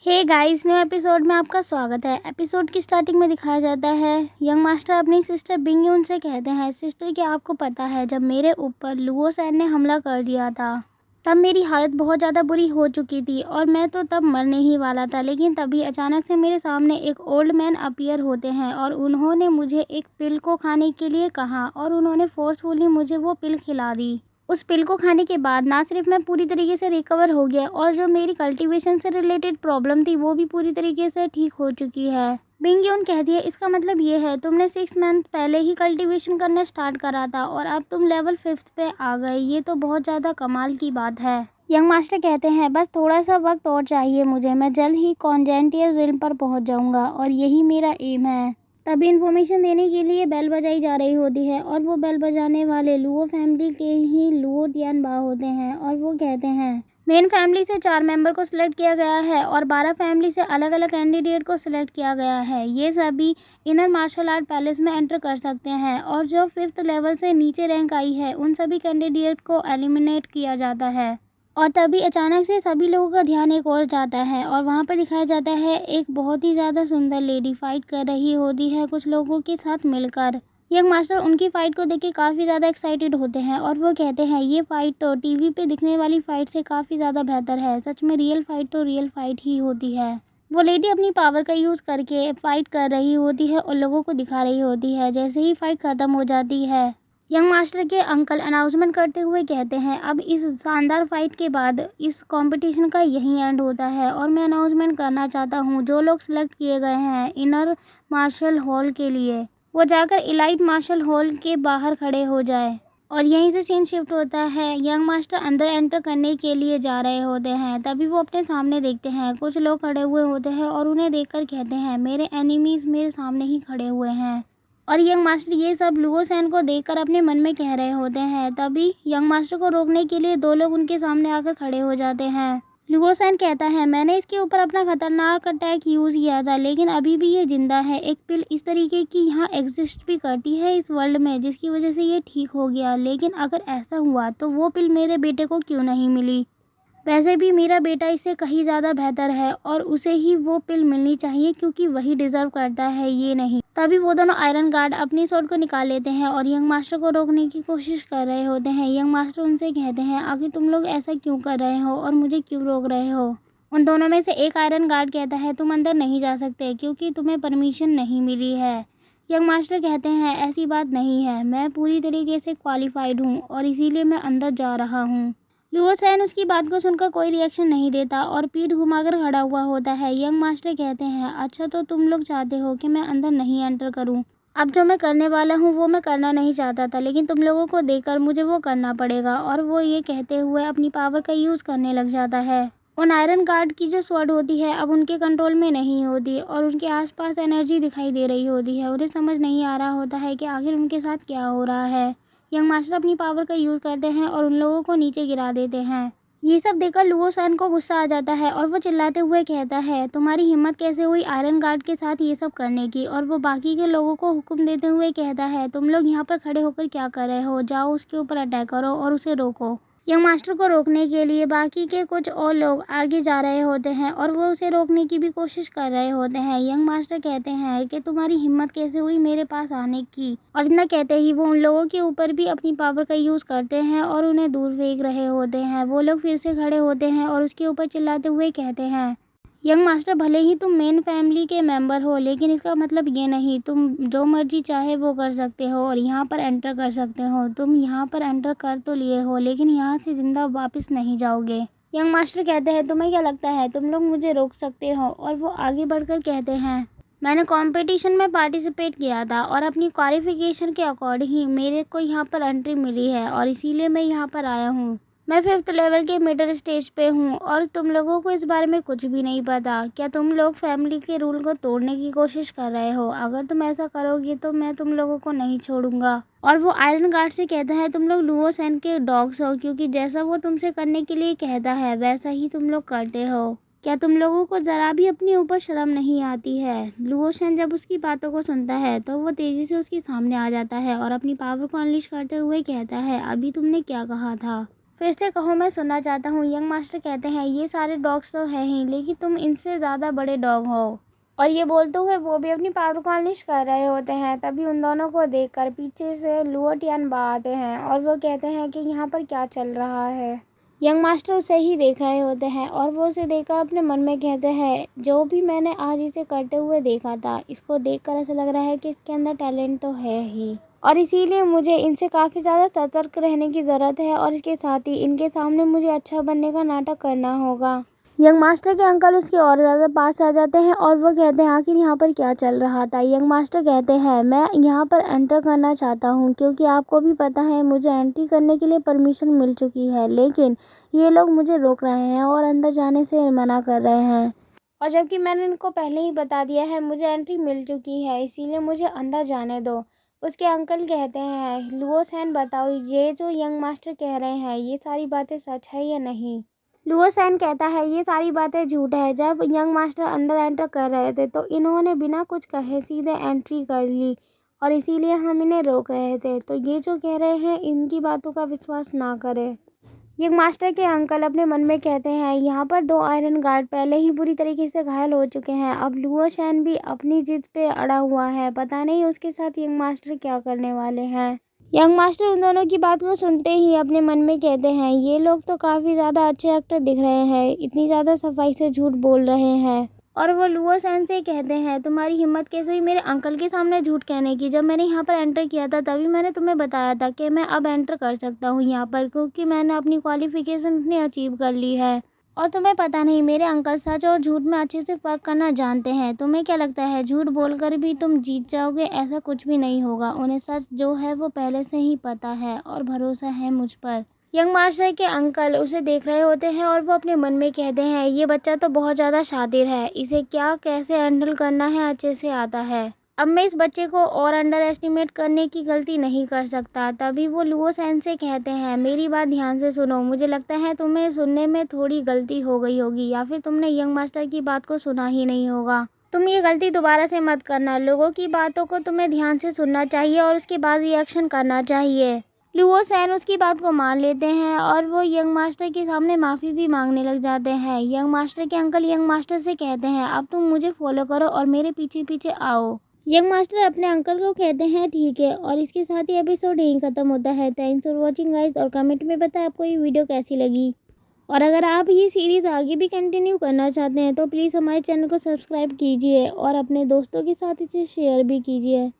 Hey guys, new episode में आपका स्वागत है। एपिसोड की स्टार्टिंग में दिखाया जाता है यंग मास्टर अपनी सिस्टर बिंग यून से कहते हैं, सिस्टर क्या आपको पता है जब मेरे ऊपर लुओ सैन ने हमला कर दिया था तब मेरी हालत बहुत ज़्यादा बुरी हो चुकी थी और मैं तो तब मरने ही वाला था। लेकिन तभी अचानक से मेरे सामने एक ओल्ड मैन अपीयर होते हैं और उन्होंने मुझे एक पिल को खाने के लिए कहा और उन्होंने फोर्सफुली मुझे वो पिल खिला दी। उस पिल को खाने के बाद ना सिर्फ मैं पूरी तरीके से रिकवर हो गया और जो मेरी कल्टीवेशन से रिलेटेड प्रॉब्लम थी वो भी पूरी तरीके से ठीक हो चुकी है। बिंग यून कहती है, इसका मतलब ये है तुमने 6 मंथ पहले ही कल्टीवेशन करना स्टार्ट करा था और अब तुम लेवल 5 पे आ गए। ये तो बहुत ज़्यादा कमाल की बात है। यंग मास्टर कहते हैं, बस थोड़ा सा वक्त और चाहिए मुझे, मैं जल्द ही कॉन्जेंटियल रिल्म पर पहुंच जाऊंगा और यही मेरा एम है। तभी इन्फॉर्मेशन देने के लिए बेल बजाई जा रही होती है और वो बेल बजाने वाले लुओ फैमिली के ही लुओ टियानबा होते हैं और वो कहते हैं मेन फैमिली से 4 मेंबर को सिलेक्ट किया गया है और 12 फैमिली से अलग अलग कैंडिडेट को सिलेक्ट किया गया है। ये सभी इनर मार्शल आर्ट पैलेस में एंटर कर सकते हैं और जो 5th लेवल से नीचे रैंक आई है उन सभी कैंडिडेट को एलिमिनेट किया जाता है। और तभी अचानक से सभी लोगों का ध्यान एक और जाता है और वहाँ पर दिखाया जाता है एक बहुत ही ज़्यादा सुंदर लेडी फाइट कर रही होती है कुछ लोगों के साथ मिलकर। यंग मास्टर उनकी फ़ाइट को देख के काफ़ी ज़्यादा एक्साइटेड होते हैं और वो कहते हैं ये फ़ाइट तो टीवी पे दिखने वाली फ़ाइट से काफ़ी ज़्यादा बेहतर है। सच में रियल फ़ाइट तो रियल फ़ाइट ही होती है। वो लेडी अपनी पावर का यूज़ करके फ़ाइट कर रही होती है और लोगों को दिखा रही होती है। जैसे ही फ़ाइट ख़त्म हो जाती है यंग मास्टर के अंकल अनाउंसमेंट करते हुए कहते हैं, अब इस शानदार फाइट के बाद इस कंपटीशन का यही एंड होता है और मैं अनाउंसमेंट करना चाहता हूँ जो लोग सिलेक्ट किए गए हैं इनर मार्शल हॉल के लिए वो जाकर इलाइट मार्शल हॉल के बाहर खड़े हो जाए। और यहीं से सीन शिफ्ट होता है। यंग मास्टर अंदर एंटर करने के लिए जा रहे होते हैं तभी वो अपने सामने देखते हैं कुछ लोग खड़े हुए होते हैं और उन्हें देखकर कहते हैं मेरे एनिमीज़ मेरे सामने ही खड़े हुए हैं। और यंग मास्टर ये सब लुओ सैन को देखकर अपने मन में कह रहे होते हैं। तभी यंग मास्टर को रोकने के लिए 2 लोग उनके सामने आकर खड़े हो जाते हैं। लुओ सैन कहता है, मैंने इसके ऊपर अपना खतरनाक अटैक यूज़ किया था लेकिन अभी भी ये जिंदा है। एक पिल इस तरीके की यहाँ एग्जिस्ट भी करती है इस वर्ल्ड में जिसकी वजह से ये ठीक हो गया। लेकिन अगर ऐसा हुआ तो वो पिल मेरे बेटे को क्यों नहीं मिली? वैसे भी मेरा बेटा इससे कहीं ज़्यादा बेहतर है और उसे ही वो पिल मिलनी चाहिए क्योंकि वही डिज़र्व करता है, ये नहीं। तभी वो दोनों आयरन गार्ड अपनी स्वॉर्ड को निकाल लेते हैं और यंग मास्टर को रोकने की कोशिश कर रहे होते हैं। यंग मास्टर उनसे कहते हैं, आखिर तुम लोग ऐसा क्यों कर रहे हो और मुझे क्यों रोक रहे हो? उन दोनों में से एक आयरन गार्ड कहता है, तुम अंदर नहीं जा सकते क्योंकि तुम्हें परमिशन नहीं मिली है। यंग मास्टर कहते हैं, ऐसी बात नहीं है, मैं पूरी तरीके से क्वालिफाइड हूँ और इसीलिए मैं अंदर जा रहा हूँ। लुओ सैन उसकी बात को सुनकर कोई रिएक्शन नहीं देता और पीठ घुमाकर खड़ा हुआ होता है। यंग मास्टर कहते हैं, अच्छा तो तुम लोग चाहते हो कि मैं अंदर नहीं एंटर करूं। अब जो मैं करने वाला हूं वो मैं करना नहीं चाहता था लेकिन तुम लोगों को देखकर मुझे वो करना पड़ेगा। और वो ये कहते हुए अपनी पावर का यूज़ करने लग जाता है। उन आयरन गार्ड की जो स्वॉर्ड होती है अब उनके कंट्रोल में नहीं होती और उनके आसपास एनर्जी दिखाई दे रही होती है। उन्हें समझ नहीं आ रहा होता है कि आखिर उनके साथ क्या हो रहा है। यंग मास्टर अपनी पावर का यूज़ करते हैं और उन लोगों को नीचे गिरा देते हैं। ये सब देखकर लुओ सैन को गुस्सा आ जाता है और वो चिल्लाते हुए कहता है, तुम्हारी हिम्मत कैसे हुई आयरन गार्ड के साथ ये सब करने की? और वो बाकी के लोगों को हुक्म देते हुए कहता है, तुम लोग यहाँ पर खड़े होकर क्या कर रहे हो? जाओ उसके ऊपर अटैक करो और उसे रोको। यंग मास्टर को रोकने के लिए बाकी के कुछ और लोग आगे जा रहे होते हैं और वो उसे रोकने की भी कोशिश कर रहे होते हैं। यंग मास्टर कहते हैं कि तुम्हारी हिम्मत कैसे हुई मेरे पास आने की? और इतना कहते ही वो उन लोगों के ऊपर भी अपनी पावर का यूज़ करते हैं और उन्हें दूर फेंक रहे होते हैं। वो लोग फिर से खड़े होते हैं और उसके ऊपर चिल्लाते हुए कहते हैं, यंग मास्टर भले ही तुम मेन फैमिली के मेंबर हो लेकिन इसका मतलब ये नहीं तुम जो मर्जी चाहे वो कर सकते हो और यहाँ पर एंटर कर सकते हो। तुम यहाँ पर एंटर कर तो लिए हो लेकिन यहाँ से जिंदा वापस नहीं जाओगे। यंग मास्टर कहते हैं, तुम्हें क्या लगता है तुम लोग मुझे रोक सकते हो? और वो आगे बढ़कर कहते हैं, मैंने कंपटीशन में पार्टिसिपेट किया था और अपनी क्वालिफिकेशन के अकॉर्डिंग ही मेरे को यहाँ पर एंट्री मिली है और इसीलिए मैं यहाँ पर आया हूँ। मैं 5th लेवल के मिडिल स्टेज पे हूँ और तुम लोगों को इस बारे में कुछ भी नहीं पता। क्या तुम लोग फैमिली के रूल को तोड़ने की कोशिश कर रहे हो? अगर तुम ऐसा करोगे तो मैं तुम लोगों को नहीं छोड़ूंगा। और वो आयरन गार्ड से कहता है, तुम लोग लुओ सैन के डॉग्स हो क्योंकि जैसा वो तुमसे करने के लिए कहता है वैसा ही तुम लोग करते हो। क्या तुम लोगों को ज़रा भी अपने ऊपर शर्म नहीं आती है? लुओ सैन जब उसकी बातों को सुनता है तो वो तेज़ी से उसके सामने आ जाता है और अपनी पावर को अनलिश करते हुए कहता है, अभी तुमने क्या कहा था? फिर से कहो, मैं सुनना चाहता हूँ। यंग मास्टर कहते हैं, ये सारे डॉग्स तो हैं ही, लेकिन तुम इनसे ज़्यादा बड़े डॉग हो। और ये बोलते हुए वो भी अपनी पावर को अनलिश कर रहे होते हैं। तभी उन दोनों को देखकर पीछे से लुओ टियान बा आते हैं और वो कहते हैं कि यहाँ पर क्या चल रहा है। यंग मास्टर उसे ही देख रहे होते हैं और वो उसे देखकर अपने मन में कहते हैं, जो भी मैंने आज इसे करते हुए देखा था, इसको देखकर ऐसा लग रहा है कि इसके अंदर टैलेंट तो है ही, और इसीलिए मुझे इनसे काफ़ी ज़्यादा सतर्क रहने की ज़रूरत है और इसके साथ ही इनके सामने मुझे अच्छा बनने का नाटक करना होगा। यंग मास्टर के अंकल उसके और ज़्यादा पास आ जाते हैं और वो कहते हैं, आखिर यहाँ पर क्या चल रहा था। यंग मास्टर कहते हैं, मैं यहाँ पर एंटर करना चाहता हूँ क्योंकि आपको भी पता है मुझे एंट्री करने के लिए परमिशन मिल चुकी है, लेकिन ये लोग मुझे रोक रहे हैं और अंदर जाने से मना कर रहे हैं, और जबकि मैंने इनको पहले ही बता दिया है मुझे एंट्री मिल चुकी है, इसीलिए मुझे अंदर जाने दो। उसके अंकल कहते हैं, लुओ सैन बताओ, ये जो यंग मास्टर कह रहे हैं ये सारी बातें सच है या नहीं। लुओ सैन कहता है, ये सारी बातें झूठ है। जब यंग मास्टर अंदर एंटर कर रहे थे तो इन्होंने बिना कुछ कहे सीधे एंट्री कर ली और इसीलिए हम इन्हें रोक रहे थे, तो ये जो कह रहे हैं इनकी बातों का विश्वास ना करें। यंग मास्टर के अंकल अपने मन में कहते हैं, यहाँ पर 2 आयरन गार्ड पहले ही बुरी तरीके से घायल हो चुके हैं, अब लुओ सैन भी अपनी जिद पे अड़ा हुआ है, पता नहीं उसके साथ यंग मास्टर क्या करने वाले हैं। यंग मास्टर उन दोनों की बात को सुनते ही अपने मन में कहते हैं, ये लोग तो काफ़ी ज़्यादा अच्छे एक्टर दिख रहे हैं, इतनी ज़्यादा सफाई से झूठ बोल रहे हैं। और वो लुओ सैन से कहते हैं, तुम्हारी हिम्मत कैसे हुई मेरे अंकल के सामने झूठ कहने की। जब मैंने यहाँ पर एंटर किया था तभी मैंने तुम्हें बताया था कि मैं अब एंटर कर सकता हूँ यहाँ पर, क्योंकि मैंने अपनी क्वालिफिकेशन इतनी अचीव कर ली है। और तुम्हें पता नहीं, मेरे अंकल सच और झूठ में अच्छे से फ़र्क करना जानते हैं। तुम्हें क्या लगता है झूठ बोलकर भी तुम जीत जाओगे? ऐसा कुछ भी नहीं होगा। उन्हें सच जो है वो पहले से ही पता है और भरोसा है मुझ पर। यंग मास्टर के अंकल उसे देख रहे होते हैं और वो अपने मन में कहते हैं, ये बच्चा तो बहुत ज़्यादा शातिर है, इसे क्या कैसे हैंडल करना है अच्छे से आता है। अब मैं इस बच्चे को और अंडर एस्टिमेट करने की गलती नहीं कर सकता। तभी वो लुओ सैन से कहते हैं, मेरी बात ध्यान से सुनो, मुझे लगता है तुम्हें सुनने में थोड़ी गलती हो गई होगी, या फिर तुमने यंग मास्टर की बात को सुना ही नहीं होगा। तुम ये गलती दोबारा से मत करना। लोगों की बातों को तुम्हें ध्यान से सुनना चाहिए और उसके बाद रिएक्शन करना चाहिए। लुओ सैन उसकी बात को मान लेते हैं और वो यंग मास्टर के सामने माफ़ी भी मांगने लग जाते हैं। यंग मास्टर के अंकल यंग मास्टर से कहते हैं, अब तुम मुझे फॉलो करो और मेरे पीछे पीछे आओ। यंग मास्टर अपने अंकल को कहते हैं, ठीक है, और इसके साथ ही एपिसोड यहीं ख़त्म होता है। थैंक्स फॉर वॉचिंग गाइस, और कमेंट में बताएं आपको ये वीडियो कैसी लगी। और अगर आप ये सीरीज़ आगे भी कंटिन्यू करना चाहते हैं तो प्लीज़ हमारे चैनल को सब्सक्राइब कीजिए और अपने दोस्तों के साथ इसे शेयर भी कीजिए।